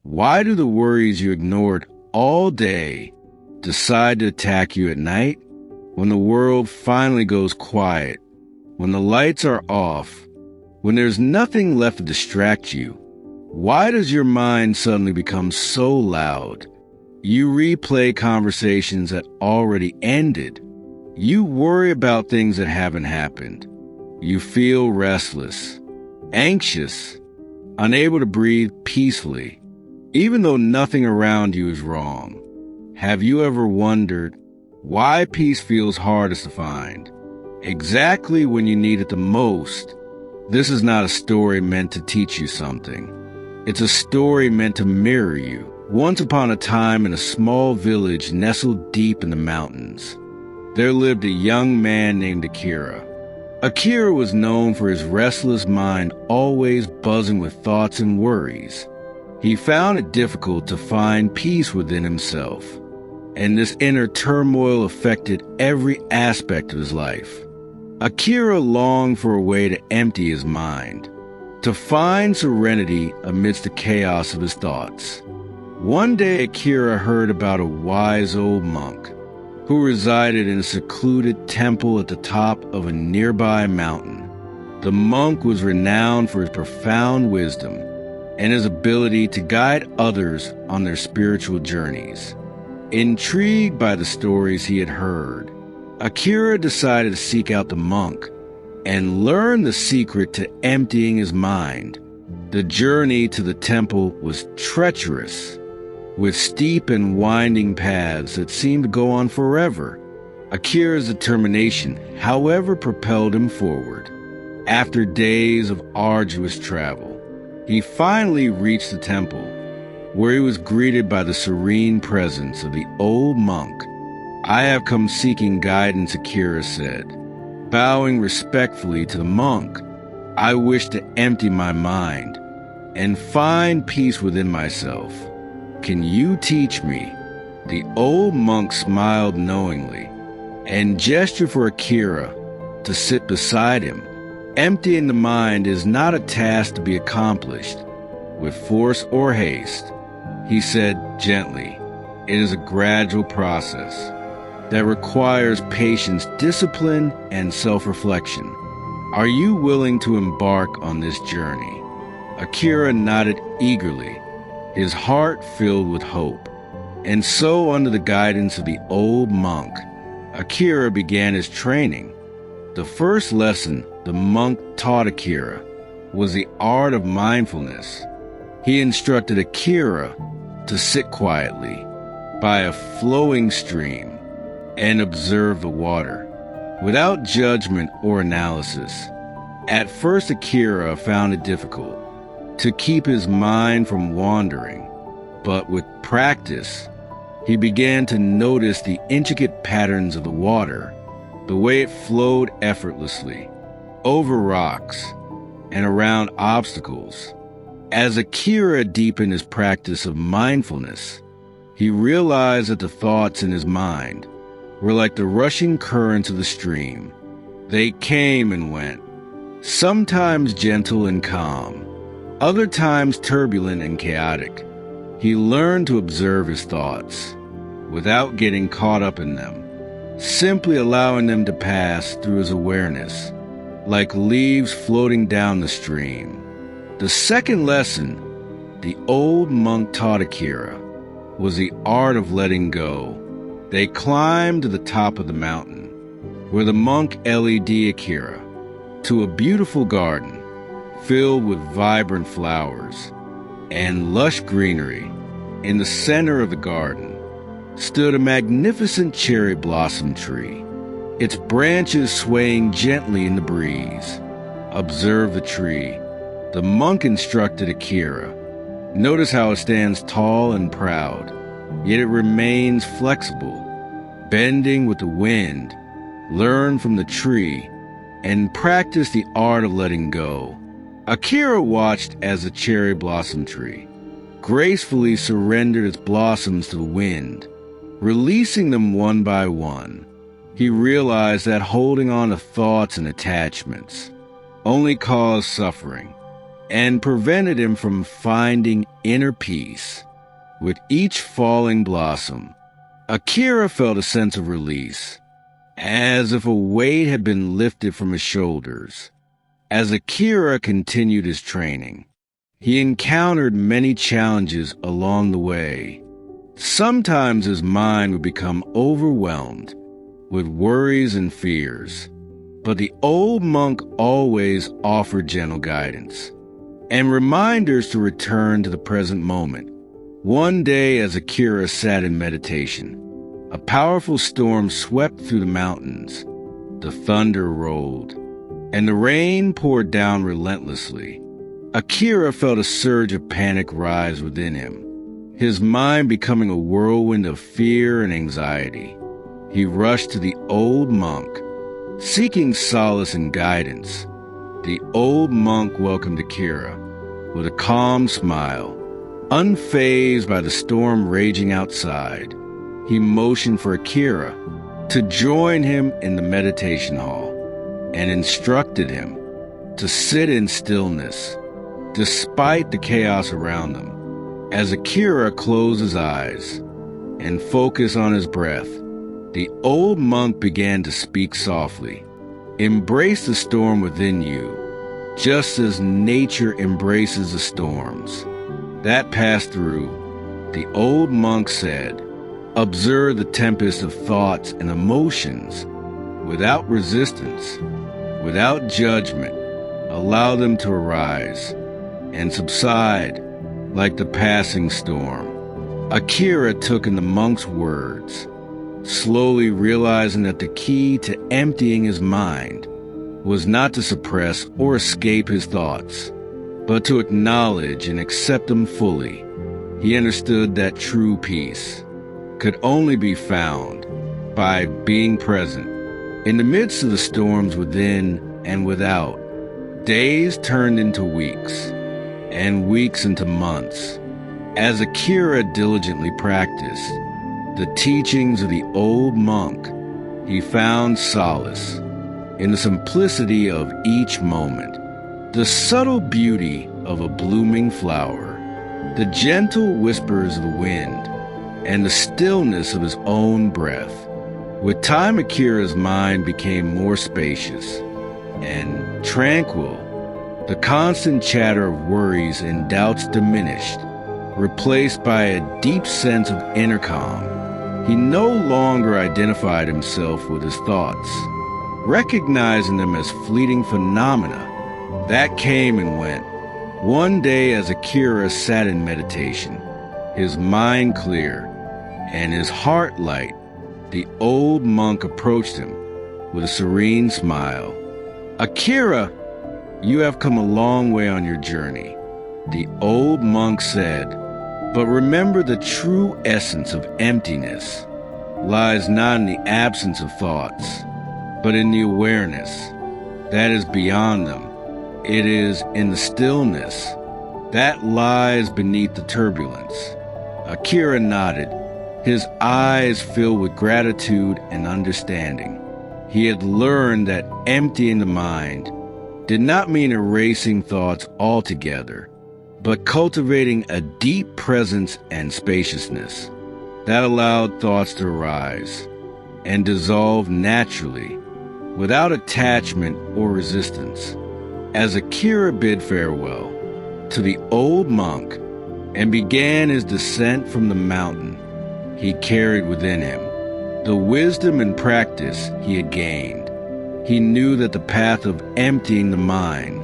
Why do the worries you ignored all day decide to attack you at night? When the world finally goes quiet, when the lights are off, when there's nothing left to distract you, why does your mind suddenly become so loud? You replay conversations that already ended. You worry about things that haven't happened. You feel restless, anxious, unable to breathe peacefully, even though nothing around you is wrong. Have you ever wondered why peace feels hardest to find? Exactly when you need it the most. This is not a story meant to teach you something. It's a story meant to mirror you. Once upon a time in a small village nestled deep in the mountains, there lived a young man named Akira. Akira was known for his restless mind, always buzzing with thoughts and worries. He found it difficult to find peace within himself, and this inner turmoil affected every aspect of his life. Akira longed for a way to empty his mind, to find serenity amidst the chaos of his thoughts. One day Akira heard about a wise old monk who resided in a secluded temple at the top of a nearby mountain. The monk was renowned for his profound wisdom and his ability to guide others on their spiritual journeys. Intrigued by the stories he had heard, Akira decided to seek out the monk and learn the secret to emptying his mind. The journey to the temple was treacherous, with steep and winding paths that seemed to go on forever. Akira's determination, however, propelled him forward. After days of arduous travel, he finally reached the temple, where he was greeted by the serene presence of the old monk. "I have come seeking guidance," Akira said. Bowing respectfully to the monk, "I wish to empty my mind and find peace within myself. Can you teach me?" The old monk smiled knowingly and gestured for Akira to sit beside him. Emptying the mind is not a task to be accomplished with force or haste, he said gently. It is a gradual process that requires patience, discipline, and self-reflection. Are you willing to embark on this journey? Akira nodded eagerly, his heart filled with hope. And so, under the guidance of the old monk, Akira began his training. The first lesson the monk taught Akira was the art of mindfulness. He instructed Akira to sit quietly by a flowing stream and observe the water, without judgment or analysis. At first, Akira found it difficult to keep his mind from wandering, but with practice, he began to notice the intricate patterns of the water, the way it flowed effortlessly, over rocks and around obstacles. As Akira deepened his practice of mindfulness, he realized that the thoughts in his mind were like the rushing currents of the stream. They came and went, sometimes gentle and calm, other times turbulent and chaotic. He learned to observe his thoughts without getting caught up in them, simply allowing them to pass through his awareness, like leaves floating down the stream. The second lesson the old monk taught Akira was the art of letting go. They climbed to the top of the mountain, where the monk led Akira to a beautiful garden filled with vibrant flowers and lush greenery. In the center of the garden stood a magnificent cherry blossom tree, its branches swaying gently in the breeze. Observe the tree, the monk instructed Akira. Notice how it stands tall and proud, yet it remains flexible, bending with the wind. Learn from the tree and practice the art of letting go. Akira watched as the cherry blossom tree gracefully surrendered its blossoms to the wind, releasing them one by one. He realized that holding on to thoughts and attachments only caused suffering. and prevented him from finding inner peace. With each falling blossom, Akira felt a sense of release, as if a weight had been lifted from his shoulders. As Akira continued his training, he encountered many challenges along the way. Sometimes his mind would become overwhelmed with worries and fears, but the old monk always offered gentle guidance and reminders to return to the present moment. One day, as Akira sat in meditation, a powerful storm swept through the mountains. The thunder rolled, and the rain poured down relentlessly. Akira felt a surge of panic rise within him, his mind becoming a whirlwind of fear and anxiety. He rushed to the old monk, seeking solace and guidance. The old monk welcomed Akira with a calm smile. Unfazed by the storm raging outside, he motioned for Akira to join him in the meditation hall and instructed him to sit in stillness despite the chaos around them. As Akira closed his eyes and focused on his breath, the old monk began to speak softly. Embrace the storm within you, just as nature embraces the storms that pass through. The old monk said, observe the tempest of thoughts and emotions without resistance, without judgment. Allow them to arise and subside like the passing storm. Akira took in the monk's words, slowly realizing that the key to emptying his mind was not to suppress or escape his thoughts, but to acknowledge and accept them fully. He understood that true peace could only be found by being present. In the midst of the storms within and without, days turned into weeks, and weeks into months. As Akira diligently practiced the teachings of the old monk, he found solace in the simplicity of each moment, the subtle beauty of a blooming flower, the gentle whispers of the wind, and the stillness of his own breath. With time, Akira's mind became more spacious and tranquil. The constant chatter of worries and doubts diminished, replaced by a deep sense of inner calm. He no longer identified himself with his thoughts, recognizing them as fleeting phenomena that came and went. One day, as Akira sat in meditation, his mind clear and his heart light, the old monk approached him with a serene smile. Akira, you have come a long way on your journey, the old monk said, but remember the true essence of emptiness lies not in the absence of thoughts, but in the awareness that is beyond them. It is in the stillness that lies beneath the turbulence. Akira nodded, his eyes filled with gratitude and understanding. He had learned that emptying the mind did not mean erasing thoughts altogether, but cultivating a deep presence and spaciousness that allowed thoughts to arise and dissolve naturally without attachment or resistance. As Akira bid farewell to the old monk and began his descent from the mountain, he carried within him the wisdom and practice he had gained. He knew that the path of emptying the mind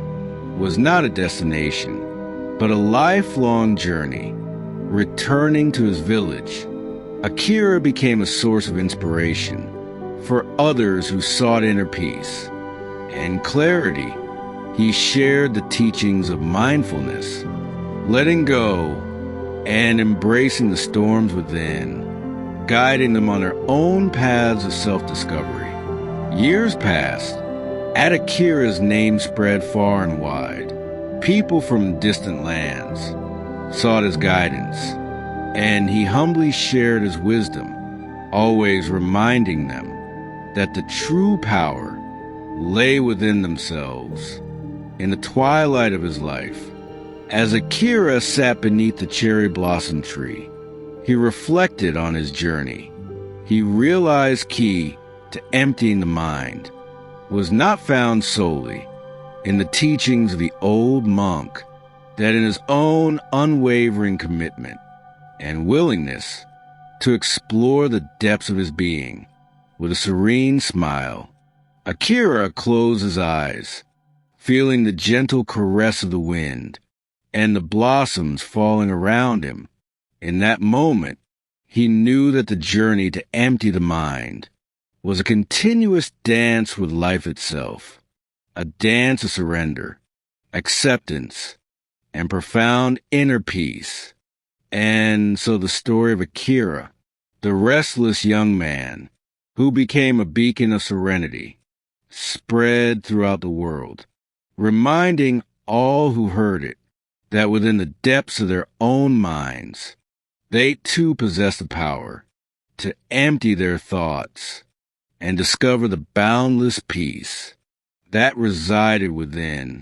was not a destination, but a lifelong journey. Returning to his village, Akira became a source of inspiration for others who sought inner peace and clarity. He shared the teachings of mindfulness, letting go and embracing the storms within, guiding them on their own paths of self-discovery. Years passed. As Akira's name spread far and wide, people from distant lands sought his guidance, and he humbly shared his wisdom, always reminding them that the true power lay within themselves. In the twilight of his life, As Akira sat beneath the cherry blossom tree, he reflected on his journey. He realized key to emptying the mind was not found solely in the teachings of the old monk, that in his own unwavering commitment and willingness to explore the depths of his being. With a serene smile, Akira closed his eyes, feeling the gentle caress of the wind and the blossoms falling around him. In that moment, he knew that the journey to empty the mind was a continuous dance with life itself, a dance of surrender, acceptance, and profound inner peace. And so the story of Akira, the restless young man who became a beacon of serenity, spread throughout the world, reminding all who heard it that within the depths of their own minds, they too possess the power to empty their thoughts and discover the boundless peace that resided within.